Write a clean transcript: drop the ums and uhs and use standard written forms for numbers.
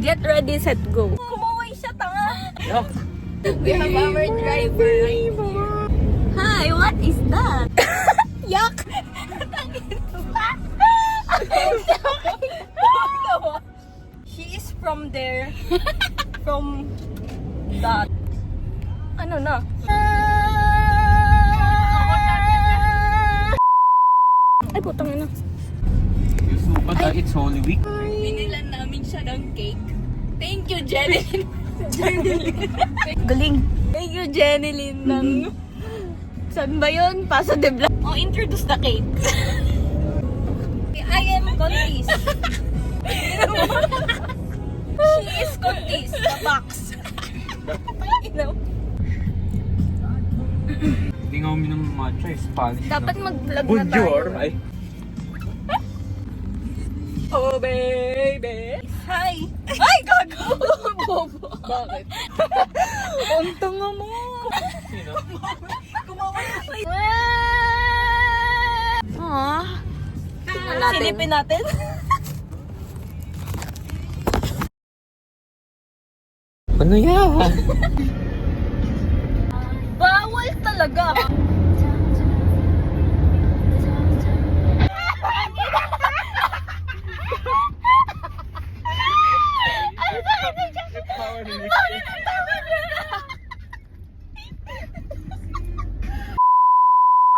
Get ready, set, go. Kumaway siya, tanga. Yeah. We have our driver. Hi, what is that? Yak! She is from there. From that. Ano na? Ay, putang ina. But it's Holy Week. Binilan namin siya ng cake. Thank you, Jenilyn. Galing. Thank you, Jenilyn ng... Saan ba yun? Paso de Blanc. Oh, introduce the cake. I am Contis. She is Contis. The box. Hindi nga uminom ng matcha, Spanish. Dapat mag-vlog na tayo. Bonjour! Ay. Oh, baby. Hi. Ay, gago. Bobo. Bakit? Ang tanga mo. Sino? Kumaway. Aww. Silipin natin. Ano yan? Bawal talaga. Power